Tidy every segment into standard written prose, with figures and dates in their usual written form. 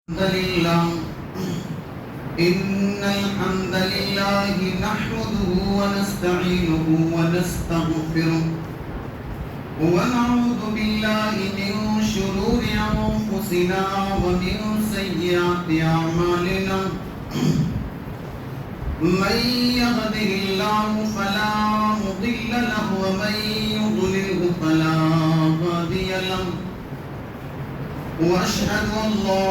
الحمد لله إن الحمد لله نحمده ونستعينه ونستغفره ونعوذ بالله من شرور أنفسنا ومن سيئات أعمالنا من يهده الله فلا مضل له ومن يضلله فلا هادي له وأشهد أن لا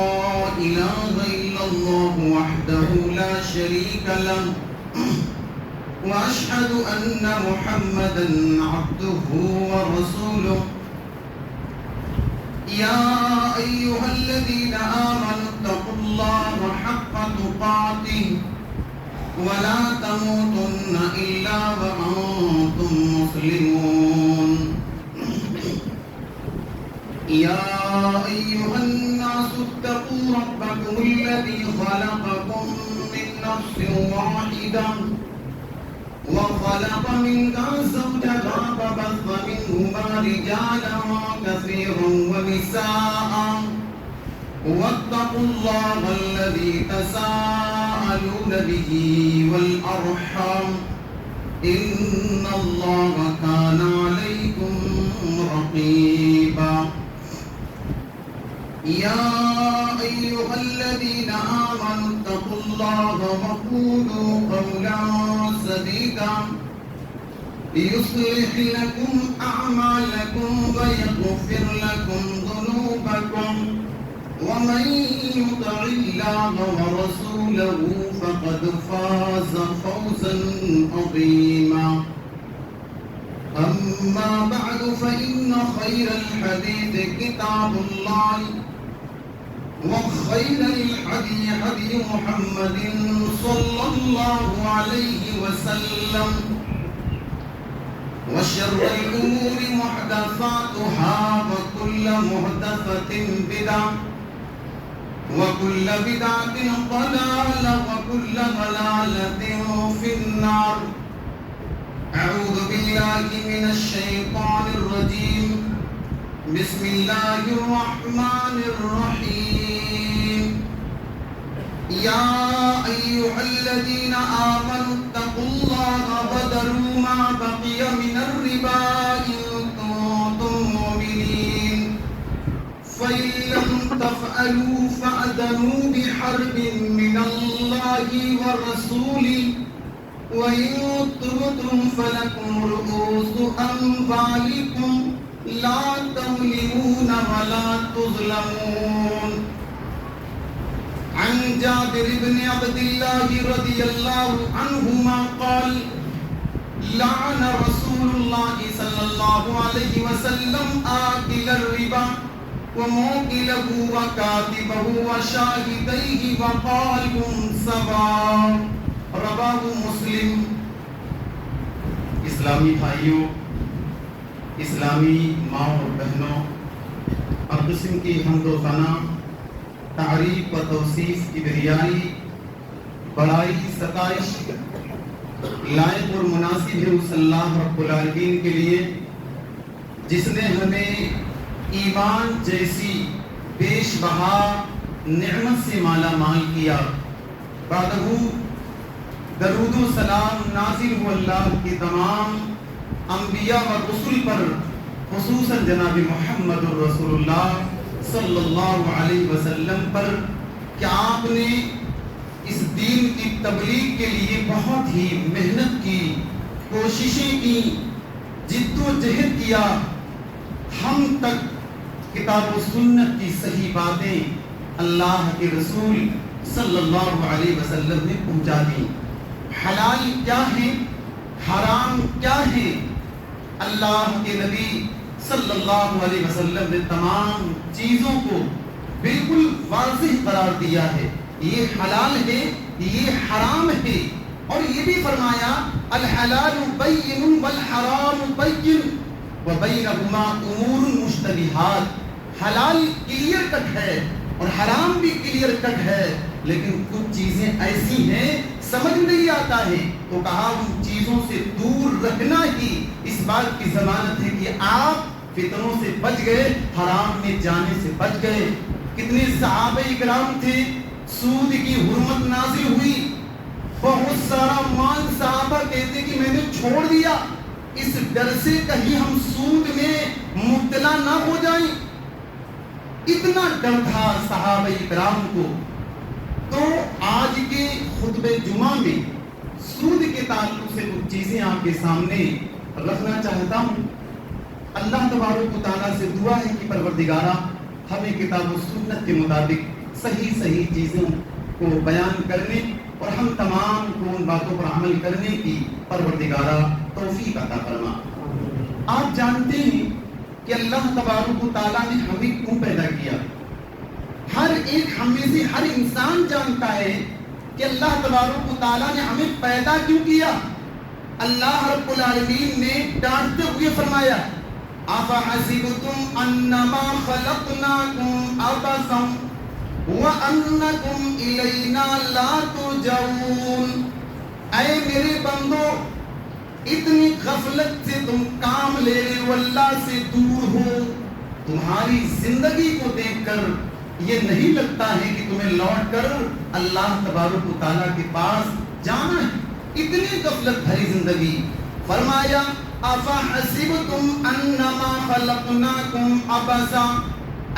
إله إلا الله وحده لا شريك له وأشهد أن محمدا عبده ورسوله يا أيها الذين آمنوا اتقوا الله حق تقاته ولا تموتن إلا وأنتم مسلمون يا أيها الناس اتقوا ربكم الذي خلقكم من نفس واحدة وخلق منها زوجها فبث منهما رجالا كثيرا ونساء واتقوا الله الذي تساءلون به والأرحام إن الله كان عليكم رقيبا يا أيها الذين آمنوا اتقوا الله وقولوا قولا سديدا يصلح لكم أعمالكم ويغفر لكم ذنوبكم ومن يطع الله ورسوله فقد فاز فوزا عظيما أما بعد فإن خير الحديث كتاب الله وخير الهدي هدي محمد صلى الله عليه وسلم وشر الأمور محدثاتها وكل محدثة بدعة وكل بدعة ضلالة وكل ضلالة في النار أعوذ بالله من الشيطان الرجيم بسم الله الرحمن الرحيم يا أيها الذين آمنوا اتقوا الله وذروا ما بقي من الربا إن كنتم مؤمنين فإن لم تفعلوا فأذنوا بحرب من الله ورسوله وإن تبتم فلكم رؤوس أموالكم لا تظلمون ولا تظلمون عن جابر بن عبد الله رضي الله عنهما قال لعن رسول الله صلى الله عليه وسلم آكل الربا وموكله وكاتبه وشاهديه وقال هم سواء رواہ مسلم۔ اسلامی بھائیوں، اسلامی ماں اور بہنوں، اور قسم کی حمد و ثنا، تعریف و توصیف کی بریائی، بڑائی، ستائش لائق اور مناسب ہے اس اللہ رب العالمین کے لیے جس نے ہمیں ایمان جیسی بیش بہا نعمت سے مالا مال کیا۔ بعدہ درود و سلام نازل ہو اللہ کی تمام انبیاء و رسول پر، خصوصاً جناب محمد الرسول اللہ صلی اللہ علیہ وسلم پر کہ آپ نے اس دین کی تبلیغ کے لیے بہت ہی محنت کی، کوششیں کی، جد و جہد کیا، ہم تک کتاب و سنت کی صحیح باتیں اللہ کے رسول صلی اللہ علیہ وسلم نے پہنچا دی۔ حلال کیا ہے، حرام کیا ہے، اللہ کے نبی صلی اللہ علیہ وسلم نے تمام چیزوں کو بالکل واضح قرار دیا ہے۔ یہ حلال ہے، یہ حرام ہے، اور یہ بھی فرمایا الحلال بین والحرام بین وبینہما امور مشتبہات۔ حلال کلیئر کٹ ہے اور حرام بھی کلیئر کٹ ہے، لیکن کچھ چیزیں ایسی ہیں سمجھ نہیں آتا ہے، تو کہا ان چیزوں سے دور رکھنا ہی اس بات کی ضمانت ہے کہ آپ فتنوں سے بچ گئے، حرام میں جانے سے بچ گئے۔ کتنے صحابہ اکرام تھے، سود کی حرمت نازل ہوئی، بہت سارا مال صحابہ کہتے کہ میں نے چھوڑ دیا اس ڈر سے کہیں ہم سود میں مبتلا نہ ہو جائیں۔ اتنا ڈر تھا صحابہ اکرام کو۔ تو آج کے خطبہ جمعہ میں سود کے تعلق سے کچھ چیزیں آپ کے سامنے رکھنا چاہتا ہوں۔ اللہ تبارک و تعالیٰ سے دعا ہے کہ پروردگارہ ہمیں کتاب و سنت کے مطابق صحیح چیزوں کو بیان کرنے اور ہم تمام کو ان باتوں پر عمل کرنے کی پروردگارہ توفیق عطا فرما۔ آپ جانتے ہیں کہ اللہ تبارک و تعالیٰ نے ہمیں کیوں پیدا کیا؟ ہر ایک ہم میں سے ہر انسان جانتا ہے کہ اللہ تبارک و تعالیٰ نے ہمیں پیدا کیوں کیا۔ اللہ رب العالمین نے ڈانٹتے ہوئے فرمایا أَفَحَسِبْتُمْ أَنَّمَا خَلَقْنَاكُمْ عَبَثًا وَأَنَّكُمْ إِلَيْنَا لَا تُرْجَعُونَ۔ اے میرے بندو، اتنی غفلت سے تم کام لے رہے ہو، اللہ سے دور ہو۔ تمہاری زندگی کو دیکھ کر یہ نہیں لگتا ہے کہ تمہیں لوٹ کر اللہ تبارک و تعالیٰ کے پاس جانا ہے۔ اتنی غفلت بھری زندگی۔ فرمایا افحسبتم انما خلقناکم عبثا،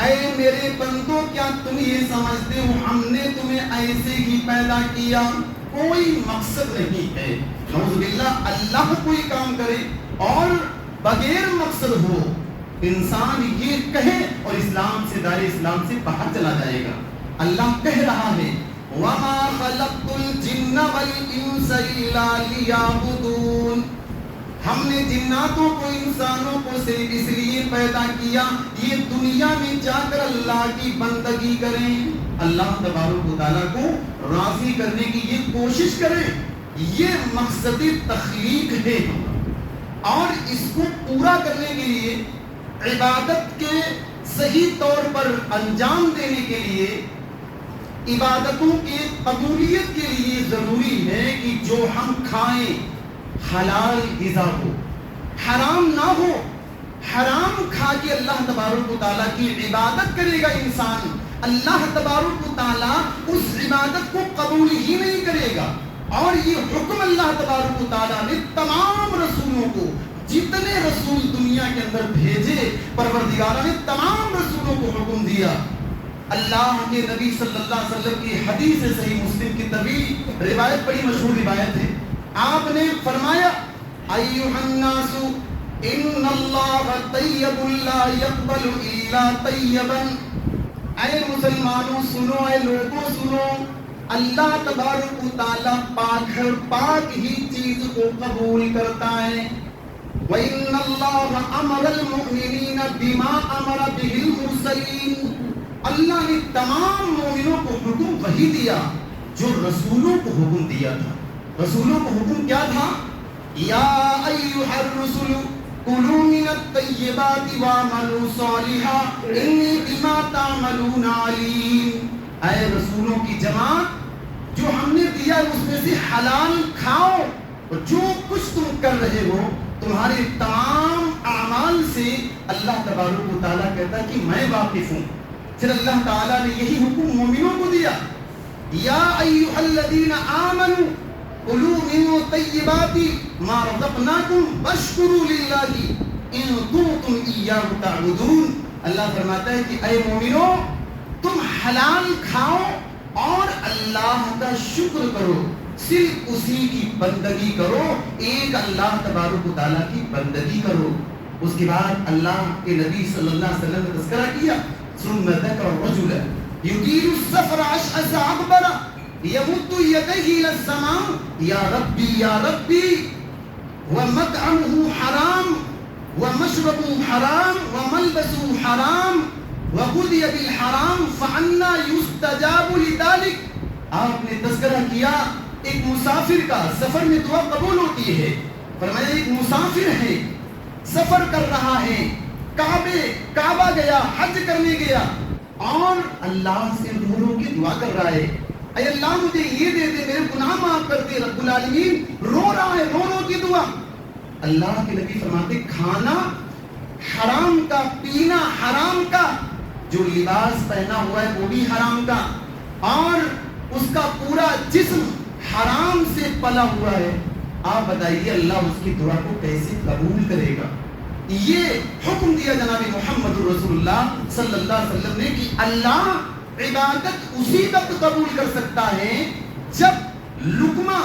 اے میرے بندو کیا تم یہ سمجھتے ہو ہم نے تمہیں ایسے ہی پیدا کیا؟ کوئی مقصد نہیں ہے۔ نعوذ باللہ، اللہ کوئی کام کرے اور بغیر مقصد ہو، انسان یہ کہے اور اسلام سے، دائرہ اسلام سے باہر چلا جائے گا۔ اللہ کہہ رہا ہے وَمَا خَلَقْتُ الْجِنَّ وَالْإِنسَ إِلَّا لِيَعْبُدُونَ، ہم نے جناتوں کو انسانوں کو صرف اس لیے پیدا کیا یہ دنیا میں جا کر اللہ کی بندگی کریں، اللہ تبارک و تعالیٰ کو راضی کرنے کی یہ کوشش کریں۔ یہ مقصد تخلیق ہے، اور اس کو پورا کرنے کے لیے عبادت کے صحیح طور پر انجام دینے کے لیے، عبادتوں کی قبولیت کے لیے ضروری ہے کہ جو ہم کھائیں حلال غذا ہو، حرام نہ ہو۔ حرام کھا کے اللہ تبارک و تعالیٰ کی عبادت کرے گا انسان، اللہ تبارک و تعالیٰ اس عبادت کو قبول ہی نہیں کرے گا۔ اور یہ حکم اللہ تبارک و تعالیٰ نے تمام رسولوں کو، جتنے رسول دنیا کے اندر بھیجے، پروردگار نے تمام رسولوں کو حکم دیا۔ اللہ کے نبی صلی اللہ علیہ وسلم کی حدیث صحیح مسلم کی طویل روایت، بڑی مشہور روایت ہے، آپ نے فرمایا ایھا الناس ان اللہ طیب لا یقبل الا طیبا، اے مسلمانوں سنو، اے لوگوں سنو، اللہ تبارک و تعالیٰ پاک ہے، پاک ہی چیز کو قبول کرتا ہے۔ وَإِنَّ اللَّهَ أَمَرَ الْمُؤْمِنِينَ بِمَا أَمَرَ بِهِ الْمُرْسَلِينَ، اللہ نے تمام مومنوں کو حکم وہی دیا جو رسولوں کو حکم دیا تھا۔ رسولوں کو حکم کیا تھا؟ یا ایھا الرسل کلوا من الطیبات واعملوا صالحا انی بما تعملون علیم، اے رسولوں کی جماعت، جو ہم نے دیا اس میں سے حلال کھاؤ، اور جو کچھ تم کر رہے ہو تمہارے تمام اعمال سے اللہ تبارک و تعالیٰ کہتا ہے کہ میں واقف ہوں۔ پھر اللہ تعالیٰ نے یہی حکم مومنوں کو دیا، یا ایھا الذین آمنوا کلوا من طیبات ما رزقناکم واشکروا للہ ان کنتم ایاہ تعبدون۔ اللہ فرماتا ہے کہ اے مومنو، تم حلال کھاؤ اور اللہ کا شکر کرو، صرف اسی کی بندگی کرو، ایک اللہ تبارک و تعالیٰ کی بندگی کرو۔ اس کے بعد اللہ کے نبی صلی اللہ علیہ وسلم نے تذکرہ کیا، ثم ذکر الرجل یطیل السفر اشعث اغبر یمد یدیہ الی السماء یا ربی یا ربی ومطعمہ حرام ومشربہ حرام وملبسہ حرام وغذی بالحرام فأنا یستجاب لذلک۔ آپ نے تذکرہ کیا ایک مسافر کا، سفر میں دعا قبول ہوتی ہے۔ فرمایا ایک مسافر ہے، سفر کر رہا ہے، کعبہ گیا، حج کرنے گیا، اور اللہ سے رو کے دعا کر رہا ہے، اے اللہ مجھے یہ دے دے، میرے گناہ معاف کر دے۔ رب العالمین رو رہا ہے، رو رو کی دعا۔ اللہ کے نبی فرماتے کھانا حرام کا، پینا حرام کا، جو لباس پہنا ہوا ہے وہ بھی حرام کا، اور اس کا پورا جسم حرام سے پلا ہوا ہے، آپ بتائیے اللہ اس کی دعا کو کیسے قبول کرے گا؟ یہ حکم دیا جناب محمد رسول اللہ صلی اللہ علیہ وسلم نے کہ اللہ عبادت اسی وقت قبول کر سکتا ہے جب لقمہ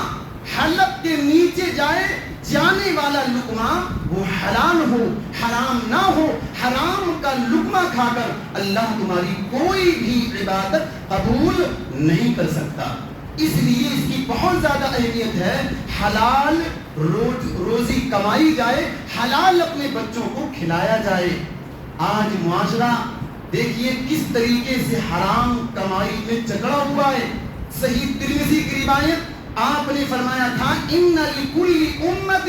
حلق کے نیچے جانے والا لقمہ وہ حلال ہو، حرام نہ ہو۔ حرام کا لقمہ کھا کر اللہ تمہاری کوئی بھی عبادت قبول نہیں کر سکتا۔ اس لیے اس کی بہت زیادہ اہمیت ہے، حلال روزی کمائی جائے، حلال اپنے بچوں کو کھلایا جائے۔ آج معاشرہ دیکھیے کس طریقے سے حرام کمائی میں جکڑا ہوا ہے۔ صحیح ترمذی کی روایت آپ نے فرمایا تھا ان لکل امت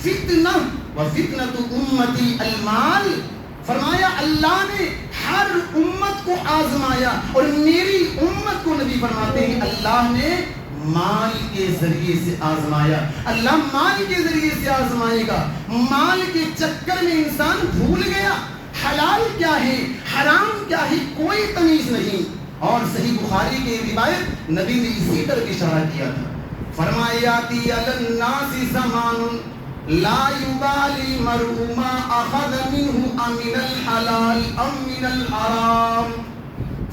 فتنہ وفتنۃ امتی المال، فرمایا اللہ نے ہر امت کو آزمایا، اور میری امت کو نبی فرماتے ہیں اللہ نے مال کے ذریعے سے آزمایا۔ اللہ مال کے ذریعے سے آزمائے گا۔ مال کے چکر میں انسان بھول گیا حلال کیا ہے حرام کیا ہے، کوئی تمیز نہیں۔ اور صحیح بخاری کی روایت نبی نے اسی طرح اشارہ کیا تھا، فرمایا یاتی علی الناس زمان لا یبالی مرء ما اخذ منه امن الحلال ام من الحرام،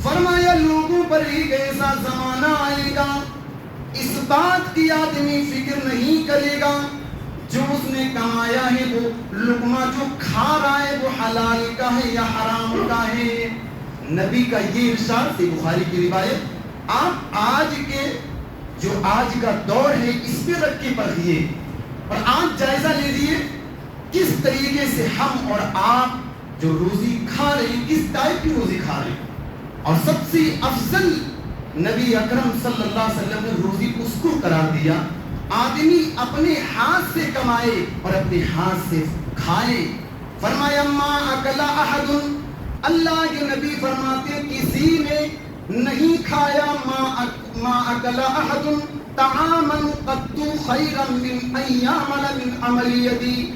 فرمایا لوگوں پر ایک ایسا زمانہ آئے گا اس بات کی آدمی فکر نہیں کرے گا جو اس نے کمایا ہے وہ لقمہ جو کھا رہا ہے وہ حلال کا ہے یا حرام کا ہے۔ نبی کا یہ ارشاد سے بخاری کی روایت آپ آج کا دور ہے اس پہ رکھ کے پڑھیے، اور آج جائزہ لے لیے کس طریقے سے ہم اور آپ جو روزی کھا رہے ہیں کس ٹائپ کی روزی کھا رہے ہیں۔ اور سب سے افضل نبی اکرم صلی اللہ علیہ وسلم نے روزی اس کو قرار دیا آدمی اپنے ہاتھ سے کمائے اور اپنے ہاتھ سے کھائے۔ فرمایا ما اکل احد، اللہ کے نبی فرماتے کسی نے نہیں کھایا ما اکل احد طعاما قط خیرا من ان یعمل من عمل یدی،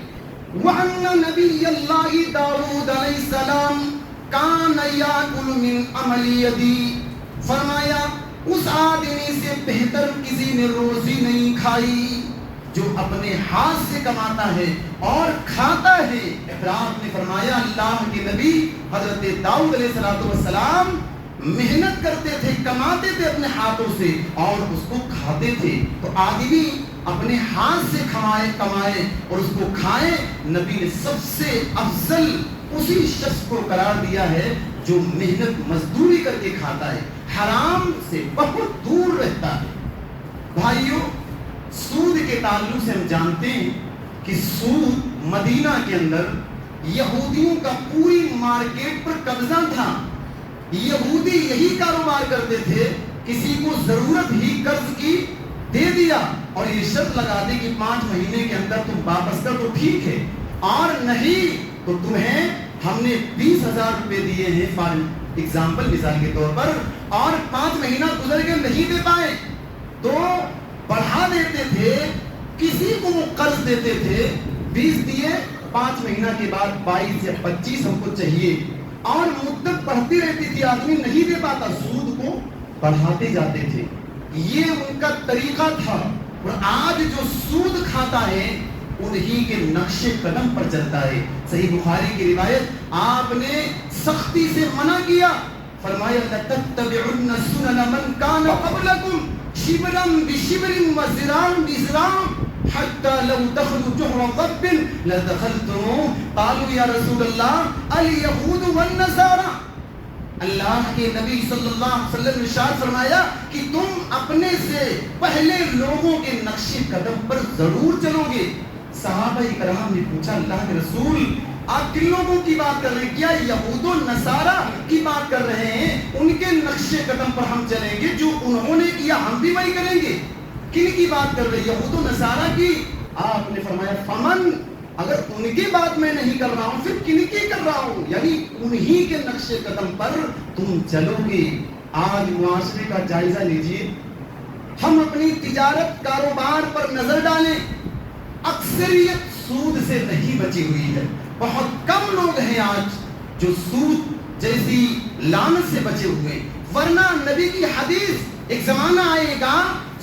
وان نبی اللہ داؤد علیہ السلام کان یاکل من عمل یدی، فرمایا اس آدمی سے بہتر کسی نے روزی نہیں کھائی جو اپنے ہاتھ سے کماتا ہے اور کھاتا ہے۔ پھر آپ نے فرمایا اللہ کے نبی حضرت داؤد علیہ السلام محنت کرتے تھے، کماتے تھے اپنے ہاتھوں سے اور اس کو کھاتے تھے۔ تو آدمی اپنے ہاتھ سے کمائے اور اس کو کھائے، نبی نے سب سے افضل اسی شخص کو قرار دیا ہے جو محنت مزدوری کر کے کھاتا ہے، حرام سے بہت دور رہتا ہے۔ بھائیوں، سود کے تعلق سے ہم جانتے ہیں کہ سود مدینہ کے اندر یہودیوں کا پوری مارکیٹ پر قبضہ تھا۔ یہودی یہی کاروبار کرتے تھے، کسی کو ضرورت ہی قرض کی دے دیا اور یہ شرط لگا دی کہ 5 مہینے کے اندر تم واپس کر تو ٹھیک ہے، اور نہیں تو تمہیں ہم نے 20,000 روپے دیے ہیں فار ایگزامپل مثال کے طور پر، اور 5 مہینہ گزر کے نہیں دے پائے تو بڑھا دیتے تھے۔ کسی کو وہ قرض دیتے تھے 20 دیے، 5 مہینہ کے بعد 22 یا 25 ہم کو چاہیے، اور مدت بڑھتی رہتی تھی، آدمی نہیں دے پاتا، سود کو بڑھاتے جاتے تھے۔ یہ ان کا طریقہ تھا، اور آج جو سود کھاتا ہے انہی کے نقش قدم پر چلتا ہے۔ صحیح بخاری کی روایت آپ نے سختی سے منع کیا، فرمایا لَتَتَّبِعُنَّ سُنَنَ مَنْ كَانَ قَبْلَكُمْ شِبْرًا بِشِبْرٍ وَذِرَاعًا بِذِرَاعٍ حتى لو دخلوا جحر ضب لدخلتم، قالوا یا رسول اللہ الیہود والنصارى، اللہ کے نبی صلی اللہ علیہ وسلم نے ارشاد فرمایا کہ تم اپنے سے پہلے لوگوں کے نقش قدم پر ضرور چلو گے۔ صحابہ کرام نے پوچھا اللہ کے رسول آپ کن لوگوں کی بات کر رہے ہیں؟ کیا یہود و نصارہ کی بات کر رہے ہیں؟ ان کے نقش قدم پر ہم چلیں گے، جو انہوں نے کیا ہم بھی وہی کریں گے۔ کن کی بات کر رہے ہیں؟ یہود و نصارہ کی۔ آپ نے فرمایا فمن، اگر ان کی بات میں نہیں کر رہا ہوں پھر کن کی کر رہا ہوں؟ یعنی انہی کے نقش قدم پر تم چلو گے۔ آج معاشرے کا جائزہ لیجئے، ہم اپنی تجارت کاروبار پر نظر ڈالیں، اکثریت سود سے نہیں بچی ہوئی ہے۔ بہت کم لوگ ہیں آج جو سود جیسی لعنت سے بچے ہوئے ہیں. ورنہ نبی کی حدیث، ایک زمانہ آئے گا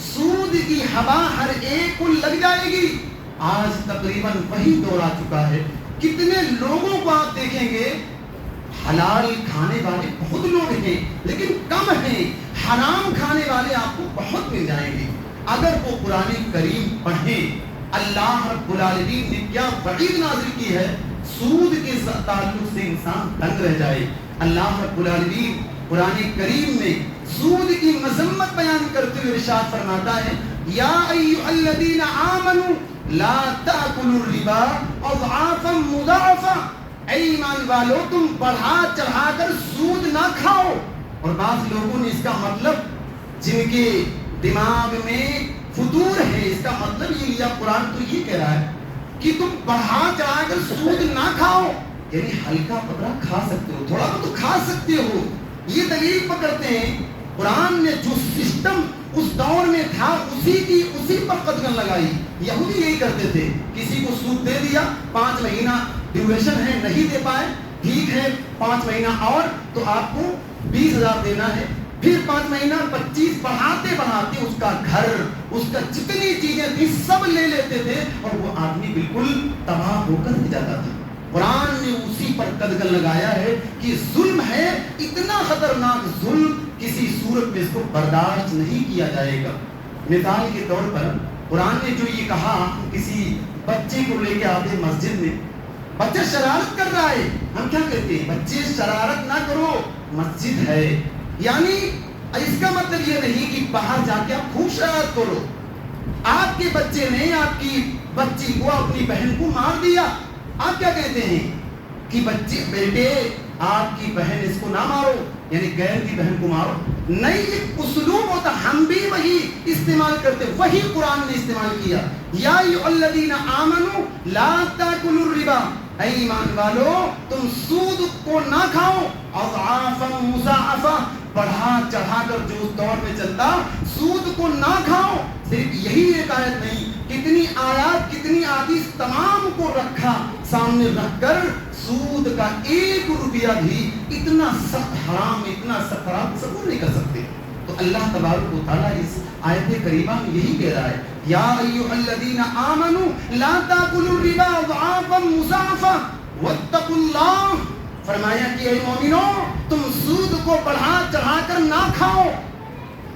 سود کی ہوا ہر ایک کو لگ جائے گی. آج تقریباً وہی دور آ چکا ہے. کتنے لوگوں کو آپ دیکھیں گے حلال کھانے والے بہت لوگ ہیں لیکن کم ہیں، حرام کھانے والے آپ کو بہت مل جائیں گے. اگر وہ قرآن کریم پڑھیں، اللہ رب العالمین نے کیا وعید نازل کی ہے، سود کے تعلق سے انسان تنگ رہ جائے. اللہ رب العالمین قرآن کریم میں سود کی مذمت بیان کرتے ہوئے ارشاد فرماتا ہے، یا ایھا الذین آمنوا لا تأکلوا الربا اضعافا مضاعفا، اے ایمان والو تم بڑھا چڑھا کر سود نہ کھاؤ. اور بعض لوگوں نے اس کا مطلب، جن کے دماغ میں فطور ہے، اس کا مطلب یہ لیا قرآن تو یہ کہہ رہا ہے کہ تم بڑھا چڑھا کر سود نہ کھاؤ، یعنی ہلکا پتلا کھا سکتے ہو، تھوڑا تو کھا سکتے ہو. یہ دلیل پکڑتے ہیں قرآن نے جو سسٹم اس دور میں تھا اسی پر قدغن لگائی. یہودی یہی کرتے تھے، کسی کو سود دے دیا، 5 مہینہ ڈیوریشن ہے، نہیں دے پائے، ٹھیک ہے 5 مہینہ اور تو آپ کو 20,000 دینا ہے. پھر 5 مہینہ 25، بڑھاتے بڑھاتے اس کا گھر، اس کا جتنی چیزیں تھی سب لے لیتے تھے اور وہ آدمی بالکل تباہ ہو کر رہ جاتا تھا. قرآن نے اسی پر قدغن لگایا ہے کہ ظلم ہے، اتنا خطرناک ظلم کسی صورت میں اس کو برداشت نہیں کیا جائے گا. مثال کے طور پر قرآن نے جو یہ کہا، کسی بچے کو لے کے آتے مسجد میں، بچہ شرارت کر رہا ہے، ہم کیا کہتے ہیں، بچے شرارت نہ کرو، مسجد ہے. یعنی اس کا مطلب یہ نہیں کہ باہر جا کے آپ خوب شرارت کرو. آپ کے بچے نے آپ کی بچی کو، اپنی بہن کو مار دیا، آپ کیا کہتے ہیں کہ بچے بیٹے آپ کی بہن اس کو نہ مارو، یعنی غیر کی بہن کو مارو. نہیں، یہ اسلوب ہوتا، ہم بھی وہی استعمال کرتے، وہی قرآن نے استعمال کیا. یا ایھا الذین آمنوا لا تاکلوا الربا، اے ایمان والو تم سود کو نہ کھاؤ، اضعافا مضاعفا، بڑھا چڑھا کر جو اس دور میں چلتا، سود کو نہ کھاؤ. صرف یہی ایک آیت نہیں، کتنی آیات، کتنی احادیث تمام کو رکھا سامنے رکھ کر سود کا 1 روپیہ بھی اتنا سخت حرام، اتنا سخت حرام تصور نہیں کر سکتے. تو اللہ تبارک و تعالیٰ اس آیت کریمہ میں یہی کہہ رہا ہے، یا ایھا الذین آمنوا لا تاکلوا الربا اضعافا مضاعفا واتقوا اللہ. فرمایا کہ اے مومنوں تم سود کو بڑھا چڑھا کر نہ کھاؤ.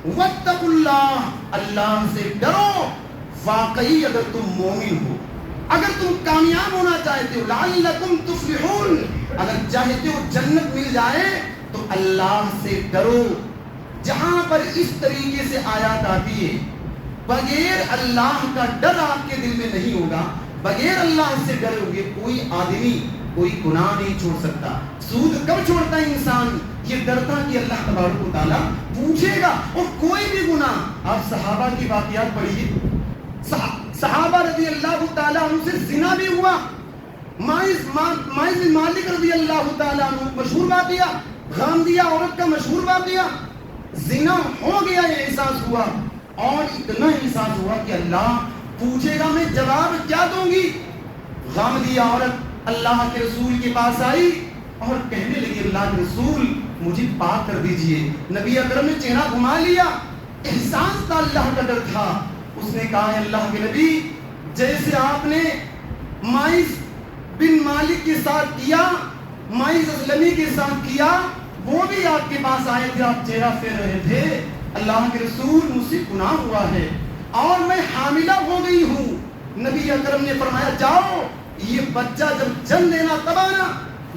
واتقوا اللہ، اللہ سے ڈرو. واقعی اگر تم مومن ہو، اگر تم کامیاب ہونا چاہتے ہو، لعلکم تفلحون، اگر چاہتے ہو جنت مل جائے تو اللہ سے ڈرو. جہاں پر اس طریقے سے آیات آتی ہے، بغیر اللہ کا ڈر آپ کے دل میں نہیں ہوگا، بغیر اللہ سے ڈرے ہوئے کوئی آدمی کوئی گناہ نہیں چھوڑ سکتا. سود کب چھوڑتا ہے انسان؟ یہ ڈرتا کہ اللہ تبارک و تعالیٰ پوچھے گا. اور کوئی بھی گناہ، آپ صحابہ کی واقعات پڑھیے، صحابہ رضی اللہ تعالیٰ عنہ سے زنا بھی ہوا. ماعز بن مالک رضی اللہ تعالیٰ عنہ، مشہور واقعہ، غامدیہ عورت کا مشہور واقعہ. زنا ہو گیا، یہ احساس ہوا، اور اتنا احساس ہوا کہ اللہ پوچھے گا، میں جواب کیا دوں گی. غامدیہ عورت اللہ کے رسول کے پاس آئی اور کہنے لگی، اللہ کے رسول مجھے پاک کر دیجئے. نبی اکرم نے چہرہ گھما لیا، احساس تھا، اللہ کا ڈر تھا. اس نے کہا، اللہ کے نبی جیسے آپ نے ماعز بن مالک کے ساتھ کیا، ماعز اسلمی کے ساتھ کیا، وہ بھی آپ کے پاس آئے تھے، آپ چہرہ پھیر رہے تھے. اللہ کے رسول مجھ سے گناہ ہوا ہے اور میں حاملہ ہو گئی ہوں. نبی اکرم نے فرمایا، جاؤ، یہ بچہ جب جن لینا تب آنا.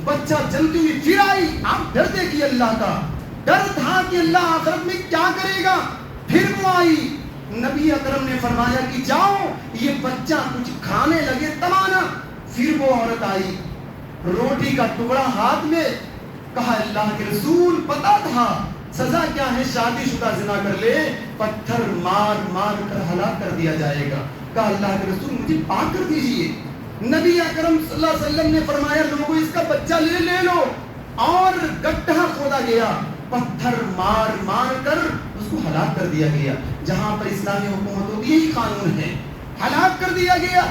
بچہ جنتی ہوئی پھر آئی. آپ ڈرتے کہ اللہ کا ڈر تھا کہ اللہ آخرت میں کیا کرے گا. پھر وہ آئی. نبی اکرم نے فرمایا کہ جاؤ، یہ بچہ کچھ کھانے لگے تب آنا. پھر وہ عورت آئی، روٹی کا ٹکڑا ہاتھ میں. کہا، اللہ کے رسول پتا تھا سزا کیا ہے، شادی شدہ زنا کر لے پتھر مار مار کر ہلاک کر دیا جائے گا. کہا، اللہ کے رسول مجھے پاک کر دیجئے. نبی اکرم صلی اللہ علیہ وسلم نے فرمایا، لوگوں اس کا بچہ لے لو. اور گڈھا کھودا گیا، پتھر مار مار کر اس کو ہلاک کر دیا گیا. جہاں پر اسلامی حکومت ہوتی ہے یہی قانون ہے، ہلاک کر دیا گیا.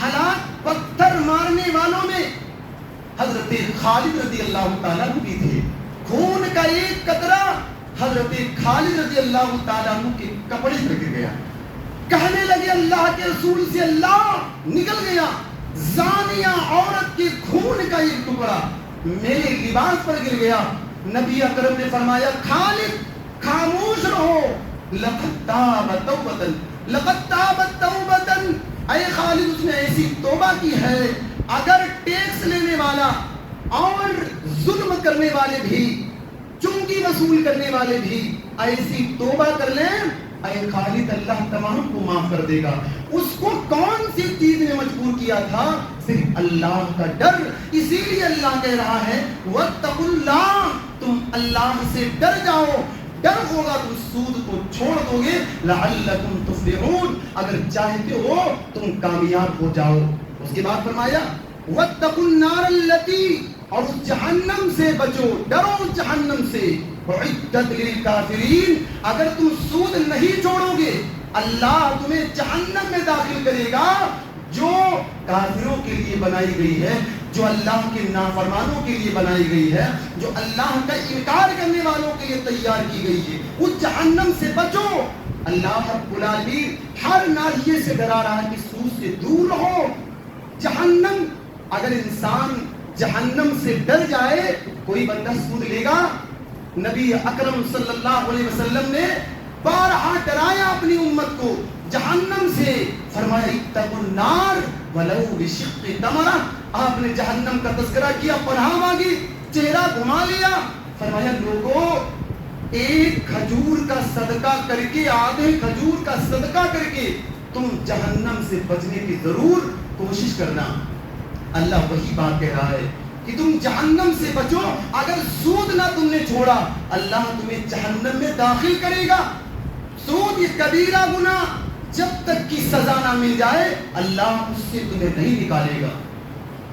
ہلاک پتھر مارنے والوں میں حضرت خالد رضی اللہ تعالیٰ بھی تھے. خون کا ایک قطرہ حضرت خالد رضی اللہ تعالیٰ عنہ کے کپڑے پر گر گیا. کہنے لگے اللہ کے رسول سے اللہ نکل گیا. زانیہ عورت کے خون کا ایک ٹکڑا میرے لباس پر گر گیا. نبی اکرم نے فرمایا خالد خاموش رہو. لقد تابت توبتن لقد تابت توبتن. اے خالد اس نے ایسی توبہ کی ہے. اگر ٹیکس لینے والا اور ظلم کرنے والے بھی, چنگی وصول کرنے والے بھی ایسی توبہ کر لیں, اے خالد اللہ تمام کو معاف کر دے گا. اس کو کون سی چیز نے مجبور کیا تھا؟ صرف اللہ کا ڈر. اسی لیے اللہ کہہ رہا ہے واتقوا اللہ, تم اللہ سے ڈر جاؤ. ڈر ہوگا تم سود کو چھوڑ دو گے. لعلکم تفلحون, اگر چاہتے ہو تم کامیاب ہو جاؤ. اس کے بعد فرمایا واتقوا النار التي, اور اس جہنم سے بچو, ڈرو اس جہنم سے. اعدت للکافرین, اگر تم سود نہیں چھوڑو گے اللہ تمہیں جہنم میں داخل کرے گا جو کافروں کے لیے بنائی گئی ہے, جو اللہ کے نافرمانوں کے لیے بنائی گئی ہے, جو اللہ کا انکار کرنے والوں کے لیے تیار کی گئی ہے. اس جہنم سے بچو. اللہ رب العالمین ہر ناحیے سے ڈرا رہا ہے کہ سود سے دور رہو. جہنم, اگر انسان جہنم سے ڈر جائے, کوئی بندہ سود لے گا؟ نبی اکرم صلی اللہ علیہ وسلم نے بارہا ڈرایا اپنی امت کو جہنم سے. فرمایا اتقوا النار ولو بشق تمرہ. آپ نے جہنم کا تذکرہ کیا, پناہ مانگی, چہرہ گھما لیا. فرمایا لوگوں, ایک کھجور کا صدقہ کر کے, آدھے کھجور کا صدقہ کر کے تم جہنم سے بچنے کی ضرور کوشش کرنا. اللہ وہی بات کہہ رہا ہے کہ تم جہنم سے بچو. اگر سود نہ تم نے چھوڑا اللہ تمہیں جہنم میں داخل کرے گا. سود یہ کبیرہ گناہ, جب تک کی سزا نہ مل جائے اللہ اس سے تمہیں نہیں نکالے گا.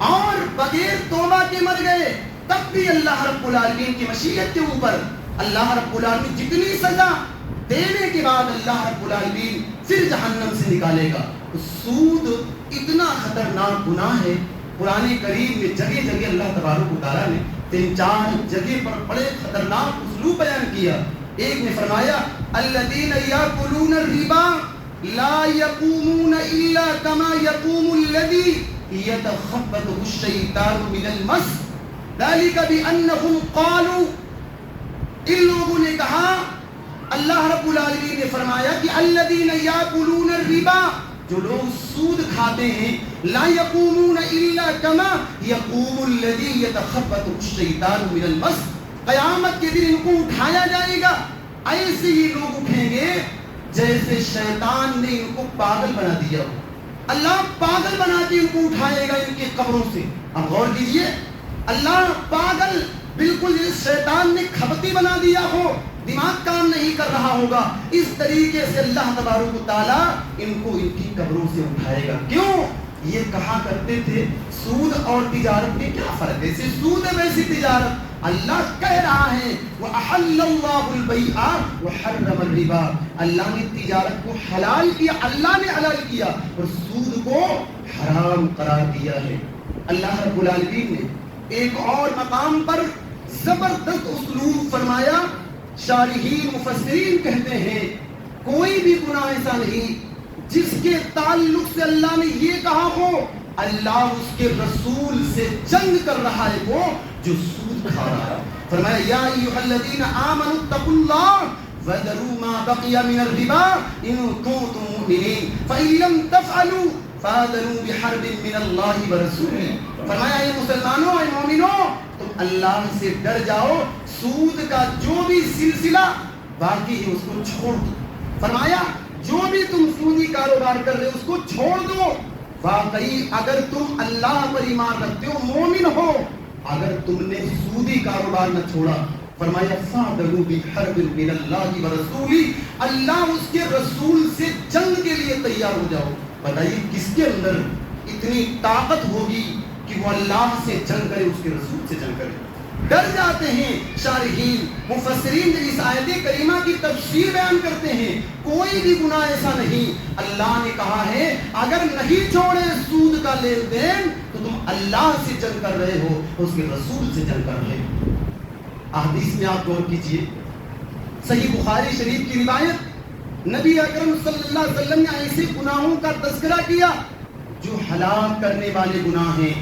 اور بغیر توبہ کے مر گئے تب بھی اللہ رب العالمین کی مشیت کے اوپر اللہ رب العالمین جتنی سزا دینے کے بعد اللہ رب العالمین پھر جہنم سے نکالے گا. سود اتنا خطرناک گناہ ہے. قرآن کریم میں جگہ جگہ اللہ تبارک و تعالیٰ نے 3-4 جگہ پر بڑے خطرناک اسلوب بیان کیا. ایک نے فرمایا الذین یاکلون الربا لا یقومون الا کما یقوم الذی یتخبطہ الشیطان من المس ذلک بانہم قالوا. ان لوگوں نے کہا, اللہ رب العالمین نے فرمایا کہ الذین یاکلون الربا, جو لوگ سود کھاتے ہیں, لا یقومون الا کما یقوم الذی یتخبطہ الشیطان من المس, قیامت کے دن ان کو اٹھایا جائے گا ایسے ہی لوگ اٹھیں گے جیسے شیطان نے ان کو پاگل بنا دیا ہو. اللہ پاگل بنا کے ان کو اٹھائے گا ان کی قبروں سے. اب غور کیجئے, اللہ پاگل بالکل شیطان نے کھپتی بنا دیا ہو, دماغ کام نہیں کر رہا ہوگا, اس طریقے سے اللہ تبارک و تعالیٰ ان کو ان کی قبروں سے اٹھائے گا. کیوں؟ یہ کہا کرتے تھے سود اور تجارت میں کیا فرق ہے, جیسے سود ہے ویسی تجارت. اللہ کہہ رہا ہے وَأَحَلَّ اللَّهُ الْبَيْعَ وَحَرَّمَ الرِّبَا, اللہ نے تجارت کو حلال کیا, اللہ نے حلال کیا, اور سود کو حرام قرار دیا ہے. اللہ رب العالمین نے ایک اور مقام پر زبردست اسلوب فرمایا. شارحین مفسرین کہتے ہیں کوئی بھی گناہ ایسا نہیں جس کے تعلق سے اللہ نے یہ کہا ہو اللہ اس کے رسول سے جنگ کر رہا ہے وہ جو سود کھا رہا ہے. فرمایا یا ایھا الذین آمنوا اتقوا اللہ وذروا ما بقی من الربا ان کنتم مؤمنین فإن لم تفعلوا فآذنوا بحرب من اللہ ورسولہ. فرمایا اے مسلمانوں, اے مومنوں, تم اللہ سے ڈر جاؤ, سود کا جو بھی سلسلہ باقی ہے اس کو چھوڑ دو. فرمایا جو بھی تم سودی کاروبار کر رہے ہو اس کو چھوڑ دو. واقعی اگر تم اللہ پر ایمان رکھتے ہو, مومن ہو, اگر تم نے سودی کاروبار نہ چھوڑا, فرمایا فَأَذَنُوا بِحَرْبٍ مِّنَ اللَّهِ وَرَسُولِهِ, اللہ اس کے رسول سے جنگ کے لیے تیار ہو جاؤ. بتائیے کس کے اندر اتنی طاقت ہوگی کہ وہ اللہ سے جنگ کرے, اس کے رسول سے جنگ کرے. ڈر جاتے ہیں شارحین مفسرین جب اس آیت کریمہ کی تفسیر بیان کرتے ہیں. کوئی بھی گناہ ایسا نہیں, اللہ نے کہا ہے اگر نہیں چھوڑے سود کا لین دین تو تم اللہ سے جنگ کر رہے ہو, اس کے رسول سے جنگ کر رہے ہو. حدیث میں آپ غور کیجئے، صحیح بخاری شریف کی روایت، نبی اکرم صلی اللہ علیہ وسلم نے ایسے گناہوں کا تذکرہ کیا جو ہلاک کرنے والے گناہ ہیں.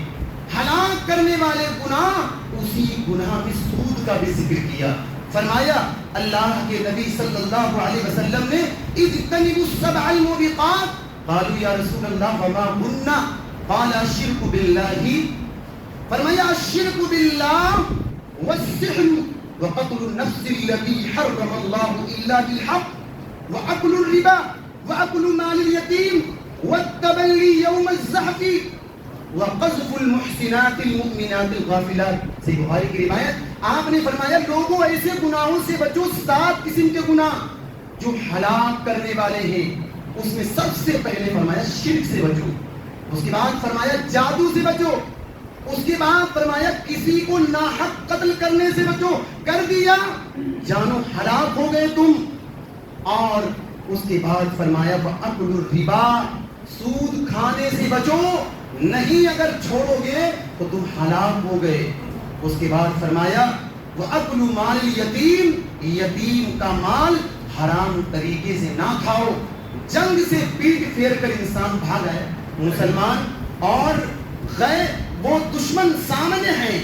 ہلاک کرنے والے گناہ، اسی گناہ میں سود کا بھی ذکر کیا. فرمایا اللہ کے نبی صلی اللہ علیہ وسلم نے اجتنبوا السبع الموبقات. قالوا یا رسول اللہ وما هن؟ قال الشرک باللہ. فرمایا الشرک باللہ والسحر وقتل النفس التي حرم الله الا بالحق وأكل الربا وأكل مال اليتيم والتبلي يوم الزحف وقذف المحسنات المؤمنات الغافلات. صحیح بخاری کی روایت. آپ نے فرمایا لوگوں ایسے گناہوں سے بچو، 7 قسم کے گناہ جو ہلاک کرنے والے ہیں. اس میں سب سے پہلے فرمایا شرک سے بچو، اس کے بعد فرمایا جادو سے بچو، اس کے بعد فرمایا کسی کو ناحق قتل کرنے سے بچو. کر دیا جانو ہلاک ہو گئے تم. اور اس کے بعد فرمایا وَأَكْلُ الرِّبَا، سود کھانے سے بچو، نہیں اگر چھوڑو گے تو تم ہلاک ہو گئے. اس کے بعد فرمایا وَأَكْلُ مَالِ الْيَتِيمِ، یتیم کا مال حرام طریقے سے نہ کھاؤ. جنگ سے پیٹ پھیر کر انسان بھاگ آئے، مسلمان اور غیر وہ دشمن سامنے ہیں،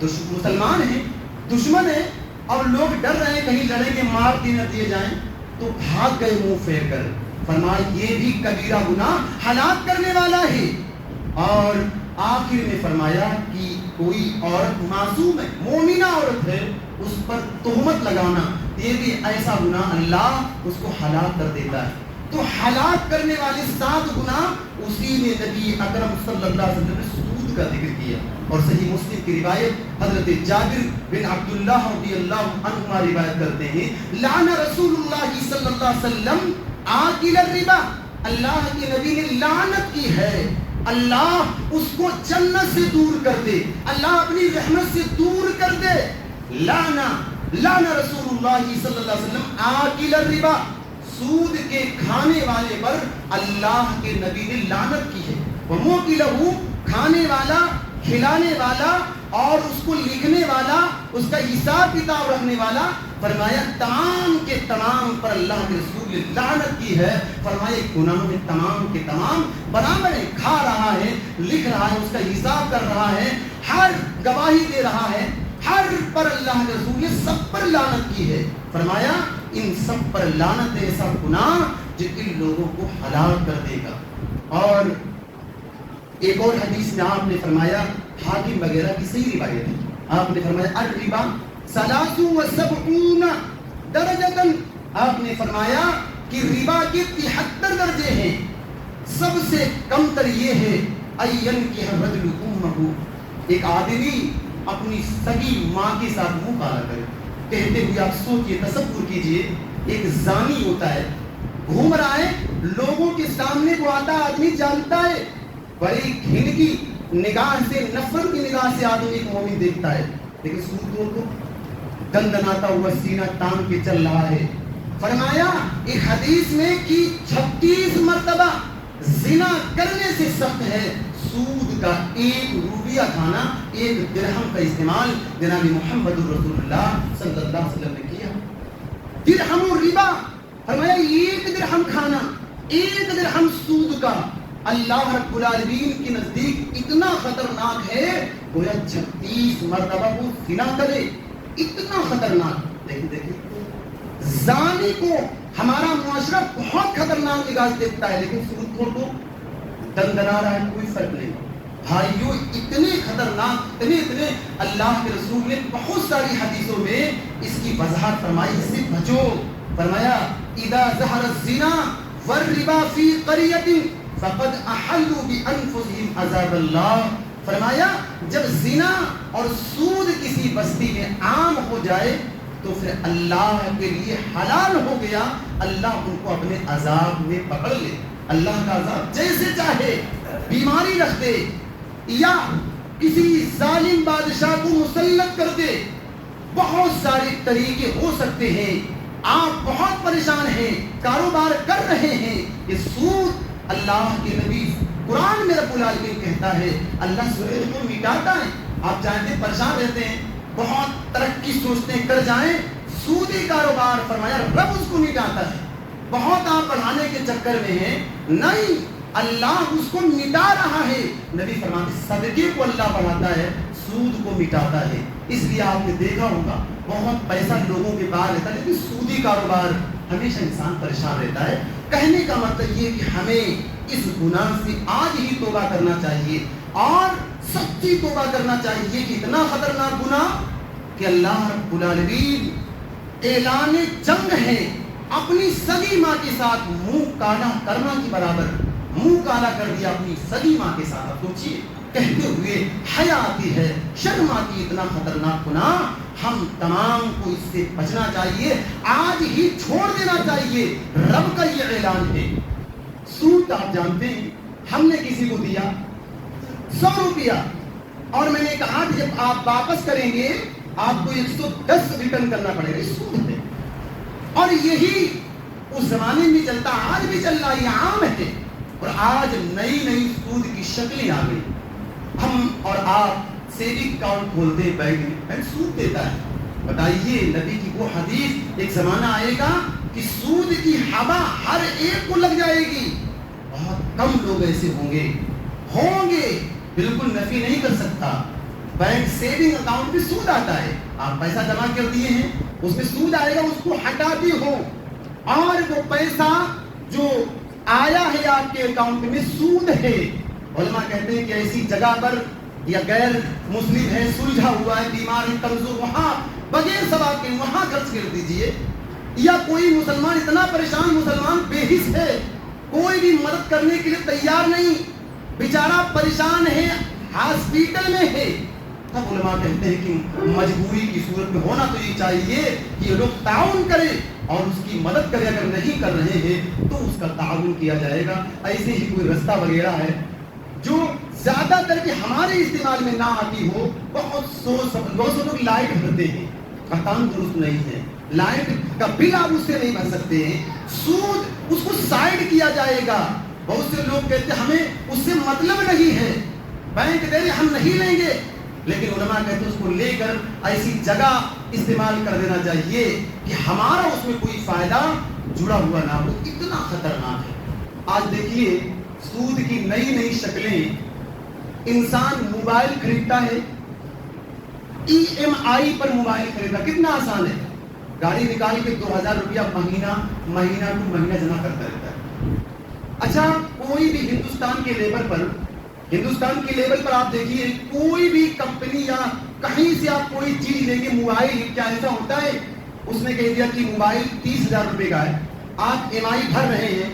مسلمان ہیں، دشمن ہیں، اور لوگ ڈر رہے ہیں کہیں لڑیں گے مار دی نہ دیے جائیں، تو بھاگ گئے منہ پھیر کر. فرمایا یہ بھی کبیرہ گناہ ہلاک کرنے والا ہے. اور آخر میں فرمایا کہ کوئی عورت معصوم ہے، مومنہ عورت ہے، اس پر تہمت لگانا، یہ بھی ایسا گناہ اللہ اس کو ہلاک کر دیتا ہے. تو ہلاک کرنے والے 7 گناہ اسی میں نبی اکرم صلی اللہ علیہ وسلم نے سود کا ذکر کیا. اور صحیح مسلم کی روایت حضرت جابر بن عبداللہ رضی اللہ عنہما روایت کرتے ہیں لعن رسول اللہ صلی اللہ علیہ وسلم آکل الربا، اللہ کے نبی نے لعنت کی ہے، اللہ اس کو جنت سے دور کر دے، اللہ اپنی رحمت سے دور کر دے. لعن رسول اللہ صلی اللہ علیہ وسلم آکل الربا، سود کے کھانے والے پر اللہ کے نبی نے لعنت کی ہے. وموکلہ، کھانے والا، کھلانے والا اور اس کو لکھنے والا، اس کا حساب کتاب رکھنے والا. فرمایا تمام کے تمام پر اللہ کے رسول نے لعنت کی ہے. فرمایا گناہوں میں تمام کے تمام برابر ہے، کھا رہا ہے، لکھ رہا ہے، اس کا حساب کر رہا ہے، ہر گواہی دے رہا ہے، ہر پر اللہ کے رسول نے سب پر لعنت کی ہے. فرمایا ان سب پر لعنت ہے، ایسا گناہ جو ان لوگوں کو ہلاک کر دے گا. اور ایک اور حدیث میں آپ نے فرمایا، حاکم وغیرہ کی صحیح روایت ہے، آپ نے فرمایا الربا 73 درجۃ، آپ نے فرمایا کہ ربا کے 73 درجے ہیں. سب سے کم تر یہ ہے این کی الرجل امہ، ایک آدمی اپنی سگی ماں کے ساتھ منہ کالا کرے. کہتے ہوئے آپ سوچئے، تصور کیجئے، ایک زانی ہوتا ہے، گھوم رہا ہے، لوگوں کے سامنے وہ آتا آدمی جانتا ہے، بڑی گھن کی نگاہ سے، نفرت کی نگاہ سے آدمی ایک مومن دیکھتا ہے، لیکن سود کو گندناتا ہوا سینہ تان کے چل رہا ہے. فرمایا ایک حدیث میں کہ 36 مرتبہ زنا کرنے سے سخت ہے سود کا 1 روپیہ کھانا، 1 درہم کا استعمال جناب محمد رسول اللہ صلی اللہ علیہ وسلم نے کیا. درہم الربا، فرمایا 1 درہم کھانا، 1 درہم سود کا اللہ رب العالمین کے نزدیک اتنا خطرناک ہے، گویا 36 مرتبہ وہ زنا کرے، اتنا خطرناک. لیکن دیکھیں زانی کو ہمارا معاشرہ بہت خطرناک نگاہ سے دیکھتا ہے، لیکن سود کو تو دندنا رہا ہے، کوئی فرق نہیں. بھائیو اتنے خطرناک، اتنے اللہ کے رسول نے بہت ساری حدیثوں میں اس کی وضاحت فرمائی، اس سے بچو. فرمایا اذا ظہر الزنا والربا فی قریۃ فقد احلوا بانفسهم عذاب اللہ. فرمایا جب زنا اور سود کسی بستی میں عام ہو جائے تو پھر اللہ کے لیے حلال ہو گیا، اللہ ان کو اپنے عذاب میں پکڑ لے. اللہ کا عذاب جیسے چاہے بیماری رکھ دے یا کسی ظالم بادشاہ کو مسلط کر دے، بہت سارے طریقے ہو سکتے ہیں. آپ بہت پریشان ہیں، کاروبار کر رہے ہیں، یہ سود اللہ کے نبی قرآن میں رب العالمین کہتا ہے اللہ سورج کو مٹاتا ہے. آپ جانتے ہیں پریشان رہتے ہیں، بہت ترقی سوچتے کر جائیں، سودی کاروبار فرمایا رب اس کو مٹاتا ہے. بہت آپ بڑھانے کے چکر میں ہیں، نہیں، اللہ اس کو مٹا رہا ہے. نبی فرماتے صدقے کو اللہ بڑھاتا ہے، سود کو مٹاتا ہے. اس لیے آپ نے دیکھا ہوگا بہت پیسہ لوگوں کے پاس رہتا ہے، لیکن سودی کاروبار ہمیشہ انسان پریشان رہتا ہے. کہنے کا مطلب یہ کہ ہمیں اس گناہ سے آج ہی توبہ کرنا چاہیے اور سچی توبہ کرنا چاہیے کہ اتنا خطرناک گناہ کہ اللہ رب العالمین اعلان جنگ ہے اپنی سگی ماں کے ساتھ منہ کالا کرنا کی برابر منہ کالا کر دیا اپنی سگی ماں کے ساتھ. آپ سوچیے، کہتے ہوئے حیا آتی ہے، شرم آتی ہے. اتنا خطرناک گناہ، ہم تمام کو اس سے بچنا چاہیے، آج ہی چھوڑ دینا چاہیے. رب کا یہ اعلان ہے. سود آپ جانتے ہیں، ہم نے کسی کو دیا 100 روپیہ اور میں نے کہا کہ جب آپ واپس کریں گے آپ کو 110 ریٹرن کرنا پڑے گا. سود ہے، اور یہی اس زمانے میں چلتا، آج بھی چل رہا، یہ عام ہے. اور آج نئی نئی سود کی شکلیں آ گئی. ہم اور آپ سیونگ اکاؤنٹ کھولتے ہیں بینک میں، بینک سود دیتا ہے. بتائیے، نبی کی وہ حدیث، ایک زمانہ آئے گا کہ سود کی ہوا ہر ایک کو لگ جائے گی. بہت کم لوگ ایسے ہوں گے، بالکل نفی نہیں کر سکتا. بینک سیونگ اکاؤنٹ میں سود آتا ہے، آپ پیسہ جمع کر دیے ہیں، اس میں سود آئے گا، اس کو ہٹاتے ہو اور وہ پیسہ جو آیا ہے آپ کے اکاؤنٹ میں سود ہے. علماء کہتے ہیں کہ ایسی جگہ پر یا غیر مسلم ہے، سلجھا ہوا ہے، بیمار ہے، کمزور، وہاں بغیر ثواب کے وہاں خرچ کر دیجئے. یا کوئی مسلمان اتنا پریشان، مسلمان بے حس ہے، کوئی بھی مدد کرنے کے لیے تیار نہیں، بیچارہ پریشان ہے، ہاسپیٹل میں ہے، تب علماء کہتے ہیں کہ مجبوری کی صورت میں ہونا تو یہ چاہیے کہ یہ لوگ تعاون کریں اور اس کی مدد کریں. اگر نہیں کر رہے ہیں تو اس کا تعاون کیا جائے گا. ایسے ہی کوئی رستہ وغیرہ ہے جو زیادہ تر کہ ہمارے استعمال میں نہ آتی ہو، بہت لوگ لائٹ بھرتے ہیں، کام درست نہیں ہے، لائٹ کا بل آپ اس سے نہیں بھر سکتے ہیں. سود، اس کو سائڈ کیا جائے گا. بہت سے لوگ کہتے ہیں ہمیں اس سے مطلب نہیں ہے، بینک دے رہے ہم نہیں لیں گے، لیکن علماء کہتے ہیں اس کو لے کر ایسی جگہ استعمال کر دینا چاہیے کہ ہمارا اس میں کوئی فائدہ جڑا ہوا نہ ہو. اتنا خطرناک ہے. آج دیکھیے سود کی نئی نئی شکلیں. انسان موبائل خریدتا ہے، EMI پر موبائل خریدتا، کتنا آسان ہے. گاڑی نکال کے 2000 روپیہ مہینہ ٹو مہینہ جمع کرتا رہتا ہے. اچھا، کوئی بھی ہندوستان کے لیول پر آپ دیکھیے، کوئی بھی کمپنی یا کہیں سے آپ کوئی چیز لیں گے، موبائل کیا ایسا ہوتا ہے اس نے کہہ دیا کہ موبائل 30,000 روپے کا ہے، آپ EMI بھر رہے ہیں،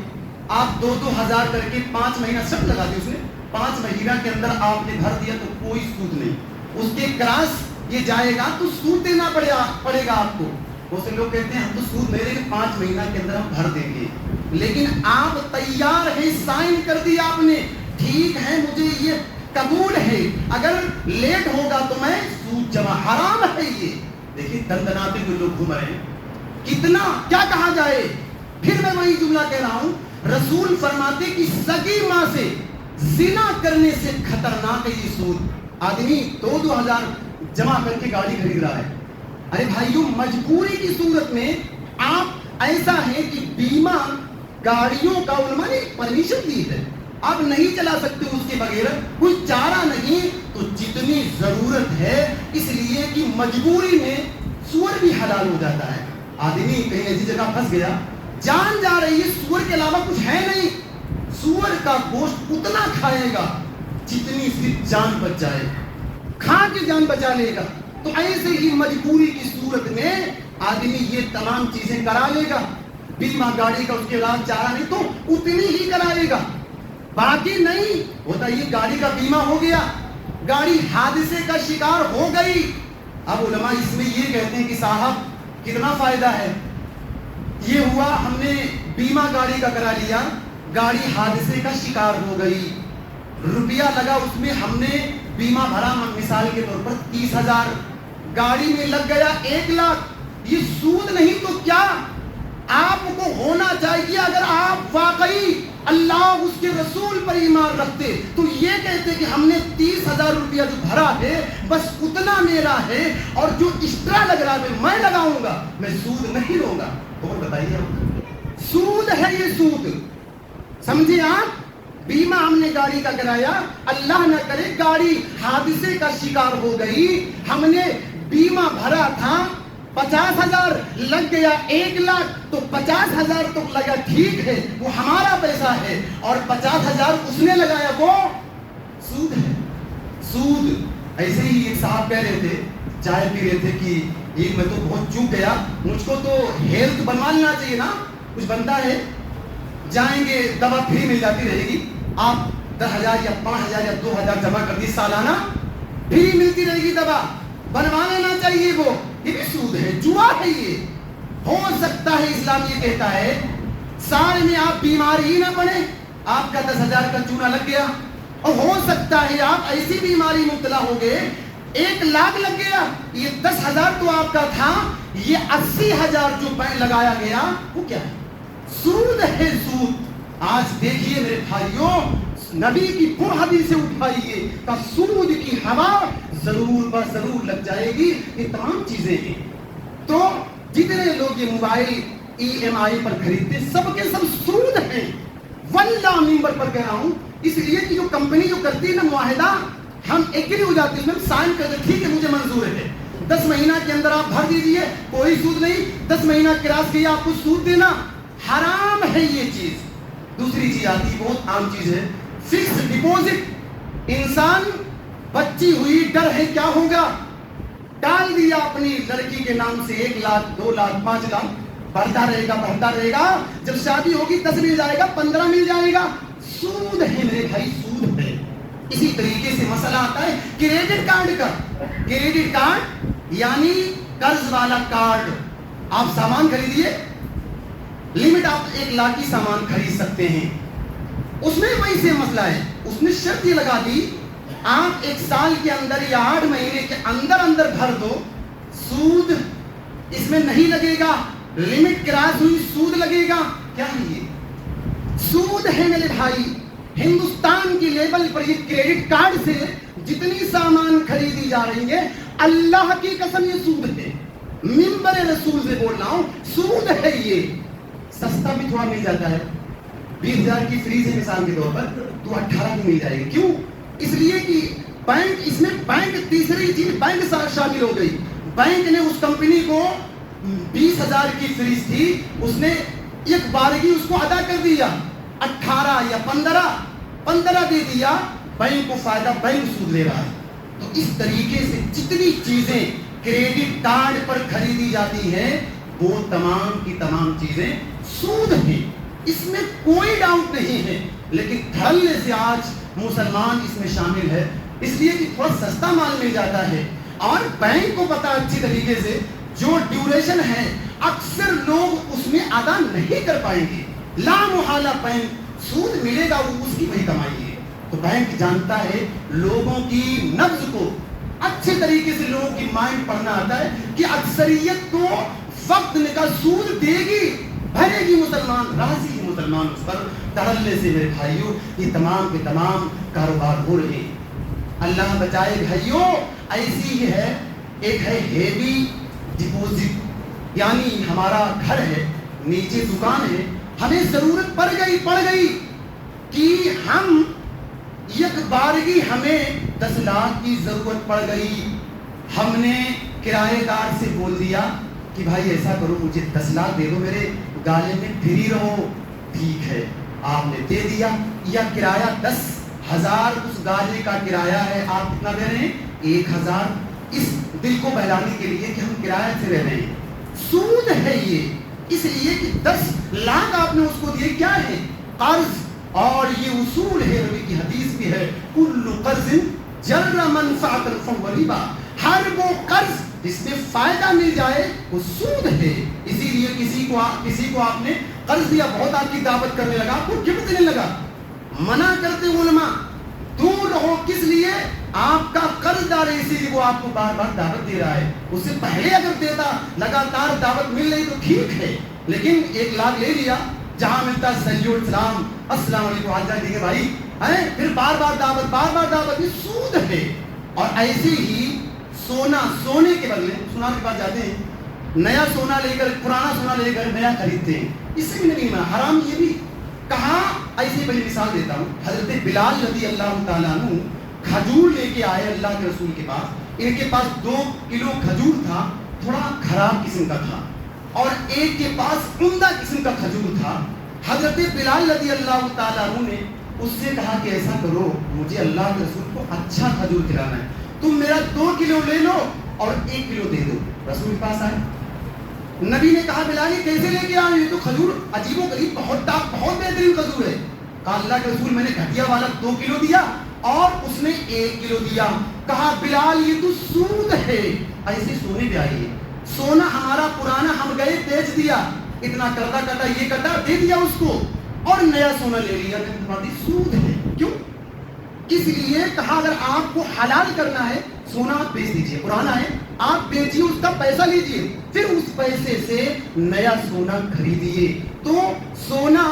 آپ 2,000 کر کے 5 مہینہ سب لگا دی، اس نے 5 مہینہ کے اندر آپ نے بھر دیا تو کوئی سود نہیں. اس کے کراس یہ جائے گا تو سود دینا پڑے گا آپ کو. بہت سے لوگ کہتے ہیں ہم تو سود نہیں دیں گے، 5 مہینہ کے اندر ہم بھر دیں گے. لیکن آپ تیار ہیں، سائن کر دیا آپ نے، ٹھیک ہے مجھے یہ قبول ہے، اگر لیٹ ہوگا تو میں سود جمع. حرام ہے یہ. دیکھیے دندناتے ہوئے لوگ گھوم رہے ہیں، کتنا کیا کہا جائے. پھر میں وہی جملہ کہہ رہا ہوں، رسول فرماتے کہ سگی ماں سے زنا کرنے سے خطرناک ہے یہ سود. آدمی 2,000 جمع کر کے گاڑی خرید رہا ہے. ارے بھائیوں، مجبوری کی صورت میں آپ ایسا ہے کہ بیمہ گاڑیوں کا علماء نے پرمیشن دی ہے، آپ نہیں چلا سکتے اس کے بغیر، کوئی چارہ نہیں. تو جتنی ضرورت ہے، اس لیے کہ مجبوری میں سور بھی حلال ہو جاتا ہے. آدمی کہیں ایسی جگہ پھنس گیا، جان جا رہی ہے، سور کے علاوہ کچھ ہے نہیں، سور کا گوشت اتنا کھائے گا جتنی صرف جان بچ جائے، کھا کے جان بچا لے گا. تو ایسے ہی مجبوری کی صورت میں آدمی یہ تمام چیزیں کرا لے گا. بیمہ گاڑی کا اس کے علاوہ چارہ نہیں تو اتنی ہی کرائے گا، باقی نہیں ہوتا. یہ گاڑی کا بیمہ ہو گیا، گاڑی حادثے کا شکار ہو گئی. اب علماء اس میں یہ کہتے ہیں کہ صاحب کتنا فائدہ ہے. یہ ہوا ہم نے بیمہ گاڑی کا کرا لیا، گاڑی حادثے کا شکار ہو گئی، روپیہ لگا اس میں، ہم نے بیمہ بھرا مثال کے طور پر 30,000، گاڑی میں لگ گیا 1,00,000. یہ سود نہیں تو کیا. آپ کو ہونا چاہیے، اگر آپ واقعی اللہ اس کے رسول پر ایمان رکھتے تو یہ کہتے کہ ہم نے 30,000 روپیہ جو بھرا ہے بس اتنا میرا ہے اور جو ایکسٹرا لگ رہا ہے میں لگاؤں گا, میں سود نہیں لوں گا. اور بتائیے سود ہے یہ سود, سمجھے آپ؟ بیمہ ہم نے گاڑی کا کرایا, اللہ نہ کرے گاڑی حادثے کا شکار ہو گئی, ہم نے بیمہ بھرا تھا 50,000 لگ گیا 1 لاکھ, تو 50,000 تو لگا ٹھیک ہے وہ ہمارا پیسہ ہے, اور 50,000 اس نے لگایا وہ سود ہے. سود ایسے ہی ایک صاحب کہہ رہے تھے, چائے پی رہے تھے کہ یہ میں تو بہت چوک گیا, مجھ کو تو ہیلتھ بنوا لینا چاہیے نا, کچھ بنتا ہے, جائیں گے دوا فری مل جاتی رہے گی, آپ 10,000 یا 5,000 یا 2,000 جمع کر دی سالانہ, فری ملتی رہے گی دوا, بنوا لینا چاہیے وہ, یہ بھی سود ہے, جوا ہے. یہ ہو سکتا ہے اسلام یہ کہتا ہے سال میں آپ بیمار ہی نہ پڑے, آپ کا 10,000 کا چونا لگ گیا, اور ہو سکتا ہے آپ ایسی بیماری مبتلا ہو گئے 1 لاکھ لگ گیا, یہ 10,000 تو آپ کا تھا, یہ 80,000 جو لگایا گیا وہ کیا ہے؟ سود ہے سود. آج دیکھیے میرے بھائیوں, نبی کی وہ حدیثیں اٹھائیے کہ سود کی ہوا ضرور ضرور لگ جائے گی. یہ تمام چیزیں ہیں. تو جتنے لوگ یہ موبائل EMI پر خریدتے سب کے سب سود ہیں. واللہ ممبر پر کہہ رہا ہوں, اس لیے کہ جو کمپنی جو کرتی ہے نا معاہدہ, ہم ایگری ہو جاتے ہیں, سائن کرتے ٹھیک ہے مجھے منظور ہے, 10 مہینہ کے اندر آپ بھر دیجئے کوئی سود نہیں, 10 مہینہ کراس کیا آپ کو سود دینا حرام ہے یہ چیز. دوسری چیز آتی ہے, بہت عام چیز ہے, فکس ڈپوزٹ. انسان بچی ہوئی, ڈر ہے کیا ہوگا, ڈال دیا اپنی لڑکی کے نام سے 1 لاکھ 2 لاکھ 5 لاکھ, بڑھتا رہے گا, جب شادی ہوگی 10 مل جائے گا 15 مل جائے گا. سود ہے میرے بھائی, سود ہے. اسی طریقے سے مسئلہ آتا ہے کریڈٹ کارڈ کا. کریڈٹ کارڈ یعنی قرض والا کارڈ. آپ سامان خریدیے, لمٹ آپ 1 لاکھ کی سامان خرید سکتے ہیں, اس میں ویسے مسئلہ ہے, اس نے شرط یہ لگا دی آپ 1 سال کے اندر یا 8 مہینے کے اندر بھر دو, سود اس میں نہیں لگے گا, لمٹ کراس ہوئی سود لگے گا. کیا ہے یہ سود ہے میرے بھائی. ہندوستان کی لیول پر یہ کریڈٹ کارڈ سے جتنی سامان خریدی جا رہی ہے, اللہ کی قسم یہ سود ہے. منبر رسول سے بول رہا ہوں, سود ہے یہ. سستا بھی تھوڑا مل جاتا ہے, 20,000 کی فریز ہے مثال کے طور پر, تو 18 کی مل جائے گی. کیوں؟ اس لیے کہ بینک, اس میں بینک, تیسری چیز بینک شامل ہو گئی. بینک نے اس کمپنی کو 20,000 کی فریز تھی, اس نے ایک بارگی اس کو ادا کر دیا, 18 یا 15 دے دیا, بینک کو فائدہ, بینک سود لے رہا ہے. تو اس طریقے سے جتنی چیزیں کریڈٹ کارڈ پر خریدی جاتی ہیں وہ تمام کی تمام چیزیں سود ہیں, اس میں کوئی ڈاؤٹ نہیں ہے. لیکن دھڑلے سے آج مسلمان اس میں شامل ہے, اس لیے کہ تھوڑا سستا مال مل جاتا ہے, اور بینک کو پتا اچھی طریقے سے جو ڈیوریشن ہے اکثر لوگ اس میں ادا نہیں کر پائیں گے. لا محالہ بینک سود ملے گا, وہ اس کی وہی کمائی ہے. تو بینک جانتا ہے لوگوں کی نبض کو, اچھے طریقے سے لوگوں کی مائنڈ پڑھنا آتا ہے کہ اکثریت تو وقت نکال سود دے گی, بھرے گی, مسلمان راضی ہے, مسلمان اس پر. دھڑلے سے میرے بھائیوں یہ تمام کے تمام کاروبار ہو رہے ہیں. اللہ بچائے بھائیوں. ایسی ہی ہے, ایک ہے ہیوی ڈپوزٹ, یعنی ہمارا گھر ہے, نیچے دکان ہے, ہمیں ضرورت پڑ گئی کہ ہم یک بارگی ہمیں 10 لاکھ کی ضرورت پڑ گئی. ہم نے کرایہ دار سے بول دیا کہ بھائی ایسا کرو مجھے 10 لاکھ دے دو, میرے گالے میں فری رہو. ٹھیک ہے, آپ نے دے دیا. یا کرایہ 10,000 اس گالے کا کرایہ ہے, آپ کتنا دے رہے ہیں 1,000, اس دل کو بہلانے کے لیے کہ ہم کرایہ سے رہ رہے ہیں. سود ہے یہ, اس لیے کہ 10 لاکھ آپ نے اس کو دیے, کیا ہے قرض. اور یہ اصول ہے, نبی کی حدیث بھی ہے, کل قرض جر منفعۃ فهو ربا. ہر وہ قرض جس میں فائدہ مل جائے وہ سود ہے. اسی لیے کسی کو آپ نے قرض دیا, بہت آپ کی دعوت کرنے لگا, آپ کو گفٹ دینے لگا, منع کرتے علماء دور رہو. کس لیے؟ آپ کا قرض دار ہے, اسی لیے وہ آپ کو بار بار دعوت دے رہا ہے. اس سے پہلے اگر دیتا, لگاتار دعوت مل رہی تو ٹھیک ہے, لیکن 1 لاکھ لے لیا, جہاں ملتا سلیوٹ سلام السلام علیکم حال چال ٹھیک ہے بھائی ہیں، پھر بار بار دعوت، یہ سود ہے۔ اور ایسے ہی سونے کے بدلے سونار کے پاس جاتے ہیں، نیا سونا لے کر پرانا سونا لے کر نیا خریدتے ہیں، اس سے بھی نہیں مانا حرام یہ بھی کہا۔ ایسی بڑی مثال دیتا ہوں، حضرت بلال رضی اللہ تعالیٰ عنہ کھجور لے کے آئے اللہ کے رسول کے پاس، ان کے پاس 2 کلو کھجور تھا، تھوڑا خراب قسم کا تھا، اور ایک کے پاس عمدہ قسم کا کھجور تھا۔ حضرت بلال رضی اللہ تعالیٰ عنہ نے اس سے کہا کہ ایسا کرو، مجھے اللہ کے رسول کو اچھا کھجور کھلانا ہے، تم میرا 2 کلو لے لو اور 1 کلو دے دو۔ رسول کے پاس آئے، نبی نے کہا بلال یہ کیسے لے کے آئے، یہ تو کھجور عجیب و غریب بہت بہترین کھجور ہے۔ کہا اللہ کے رسول میں نے گھٹیا والا 2 کلو دیا اور اس نے 1 کلو دیا۔ کہا بلال یہ تو سود ہے۔ ایسے سونے پہ آئیے، سونا ہمارا پرانا ہم گئے بیچ دیا، اتنا کٹا یہ کٹا دے دیا اس کو، اور نیا سونا لے لیا، سود ہے۔ کیوں؟ اس لیے کہا اگر آپ کو حلال کرنا ہے سونا آپ بیچ دیجئے، پرانا ہے آپ بیچیے، اس کا پیسہ لیجئے، پھر اس پیسے سے نیا سونا خریدیے۔ تو سونا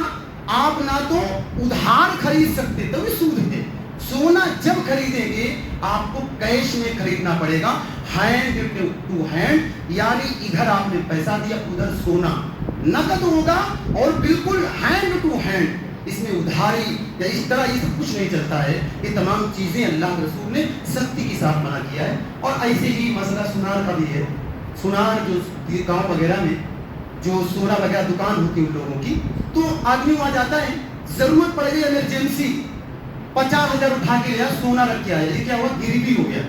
آپ نہ تو ادھار خرید سکتے، تو یہ سود ہے۔ سونا جب خریدیں گے آپ کو کیش میں خریدنا پڑے گا، ہینڈ ٹو ہینڈ، یعنی ادھر آپ نے پیسہ دیا ادھر سونا نقد ہوگا، اور بالکل ہینڈ ٹو ہینڈ، اس میں ادھاری یا اس طرح یہ سب کچھ نہیں چلتا ہے۔ یہ تمام چیزیں اللہ کے رسول نے سختی کے ساتھ منع کیا ہے۔ اور ایسے ہی مسئلہ سونار کا بھی ہے، سونار جو گاؤں وغیرہ میں جو سونا وغیرہ دکان ہوتی ہے ان لوگوں کی، تو آدمی وہاں جاتا ہے، ضرورت پڑ گئی ایمرجنسی، 50,000 اٹھا کے لیا، سونا رکھ کے آیا، یہ کیا ہوا، گروی ہو گیا،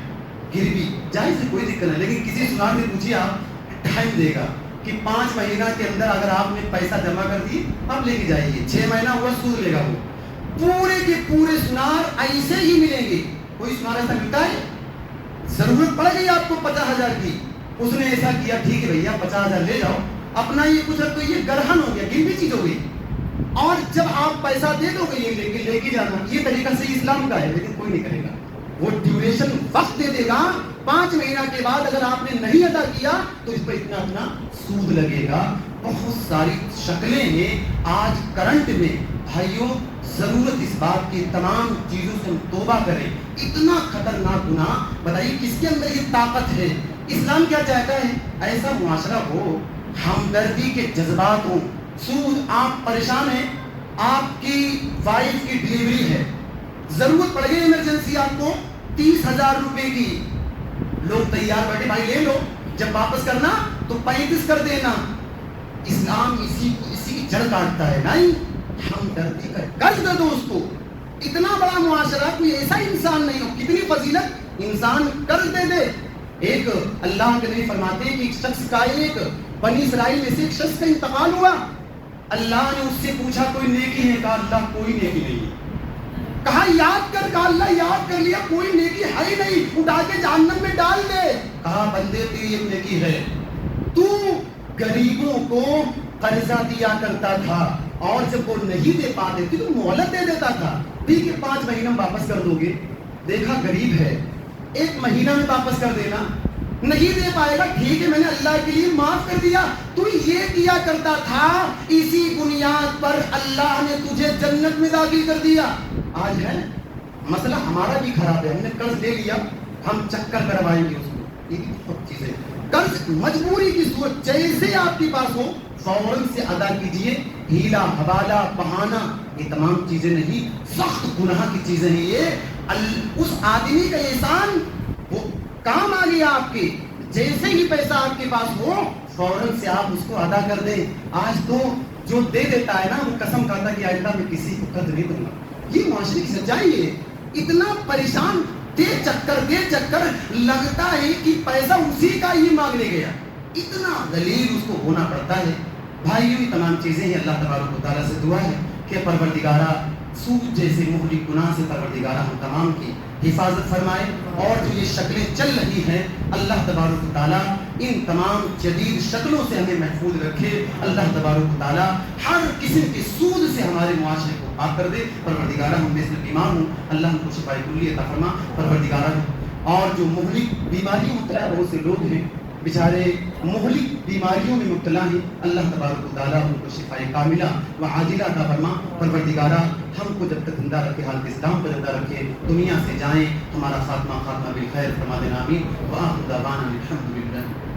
گروی جائز ہے کوئی دقت نہیں، لیکن کسی سونار سے پوچھیے آپ ٹائم دے گا کہ 5 مہینہ کے اندر اگر آپ نے پیسہ جمع کر دی اب لے کے جائیے، 6 مہینہ ہوا سود لے گا وہ۔ پورے کے پورے سونار ایسے ہی ملیں گے، کوئی سونار ایسا ملتا ہے؟ ضرورت پڑ گئی آپ کو 50,000 کی، اس نے ایسا کیا ٹھیک ہے بھیا 50,000 لے جاؤ، اپنا یہ کچھ تو یہ گرہن ہو گیا، گروی چیز ہو گئی، اور جب آپ پیسہ دے دو گے یہ لے کے جانا، یہ طریقہ سے اسلام کا ہے، لیکن کوئی نہیں کرے گا۔ وہ ڈیوریشن وقت دے دے گا، 5 مہینہ کے بعد اگر آپ نے نہیں ادا کیا تو اس پر اتنا سود لگے گا۔ بہت ساری شکلیں ہیں آج کرنٹ میں، بھائیوں ضرورت اس بات کی تمام چیزوں سے ہم توبہ کریں۔ اتنا خطرناک گناہ، بتائیے کس کے اندر یہ طاقت ہے؟ اسلام کیا چاہتا ہے؟ ایسا معاشرہ ہو، ہمدردی کے جذبات ہوں۔ سود، آپ پریشان ہیں، آپ کی وائف کی ڈلیوری ہے، ضرورت پڑ گئی ایمرجنسی آپ کو 30,000 روپے کی، لوگ تیار بیٹھے بھائی لے لو، جب واپس کرنا تو 35 کر دینا۔ اسلام اسی کی جڑ کاٹتا ہے، نہیں ہمدردی کا قرض دے دو اس کو۔ اتنا بڑا معاشرہ، کوئی ایسا انسان نہیں ہو، کتنی فضیلت، انسان قرض دے دے۔ ایک اللہ کے نبی فرماتے ہیں کہ ایک شخص کا، ایک بنی اسرائیل میں سے ایک شخص کا انتقال ہوا، اللہ نے اس سے پوچھا کوئی نیکی ہے؟ کہا اللہ کوئی نیکی نہیں ہے۔ کہا یاد کر، کہا اللہ یاد کر لیا، کوئی نیکی ہے ہی نہیں، اٹھا کے جہنم میں ڈال دے۔ کہا بندے تیری ایک نیکی ہے، تو غریبوں کو قرضہ دیا کرتا تھا، اور جب وہ نہیں دے پاتے تھے تو مہلت دے دیتا تھا، ٹھیک ہے 5 مہینہ واپس کر دو گے، دیکھا غریب ہے 1 مہینہ میں واپس کر دینا، نہیں دے پائے گا ٹھیک ہے میں نے اللہ کے لیے معاف کر دیا، تو یہ کیا کرتا تھا، اسی بنیاد پر اللہ نے تجھے جنت میں داخل کر دیا۔ آج ہے مسئلہ ہمارا بھی خراب ہے، ہم نے قرض لے لیا، ہم چکر کروائیں گے اس کو، یہ بھی بہت چیزیں، قرض مجبوری کی صورت جیسے آپ کے پاس ہو فوراً سے ادا کیجئے، ہیلا حوالہ بہانہ یہ تمام چیزیں نہیں، سخت گناہ کی چیزیں ہیں یہ۔ اس آدمی کا احسان وہ کام آ گیا آپ کے، جیسے ہی پیسہ آپ کے پاس ہو فوراً سے آپ اس کو ادا کر دیں۔ آج تو جو دے دیتا ہے نا وہ قسم کھاتا کہ آئندہ میں کسی کو قرض نہیں دوں گا، یہ معاشرے کی سچائی ہے۔ اتنا پریشان دے چکر لگتا ہے کہ پیسہ اسی کا ہی مانگنے گیا، اتنا ذلیل اس کو ہونا پڑتا ہے۔ بھائیوں یہ تمام چیزیں ہیں، اللہ تبارک و تعالیٰ سے دعا ہے کہ پروردگارہ سود جیسے مہلک گناہ سے پروردگارہ ہم تمام کی حفاظت فرمائے، اور جو یہ شکلیں چل رہی ہیں اللہ تبارک و تعالیٰ ان تمام جدید شکلوں سے ہمیں محفوظ رکھے۔ اللہ تبارک و تعالیٰ ہر قسم کے سود سے ہمارے معاشرے کو پاک کر دے۔ پروردگارہ ہم میں سے بیمار ہوں اللہ ہم کو شفائے کلی عطا فرما۔ پروردگارہ اور جو مہلک بیماری مبتلا بہت سے لوگ ہیں بیچارے مہلک بیماریوں میں مبتلا ہیں، اللہ تبارک و تعالیٰ ان کو شفائے کاملہ و عاجلہ عطا فرما۔ پروردگارہ ہم کو جب تک زندہ رکھے، حالت اسلام پر زندہ رکھے، دنیا سے جائیں ہمارا خاتمہ بالخیر فرما دینا، آمین۔ وآخر دعوانا الحمدللہ۔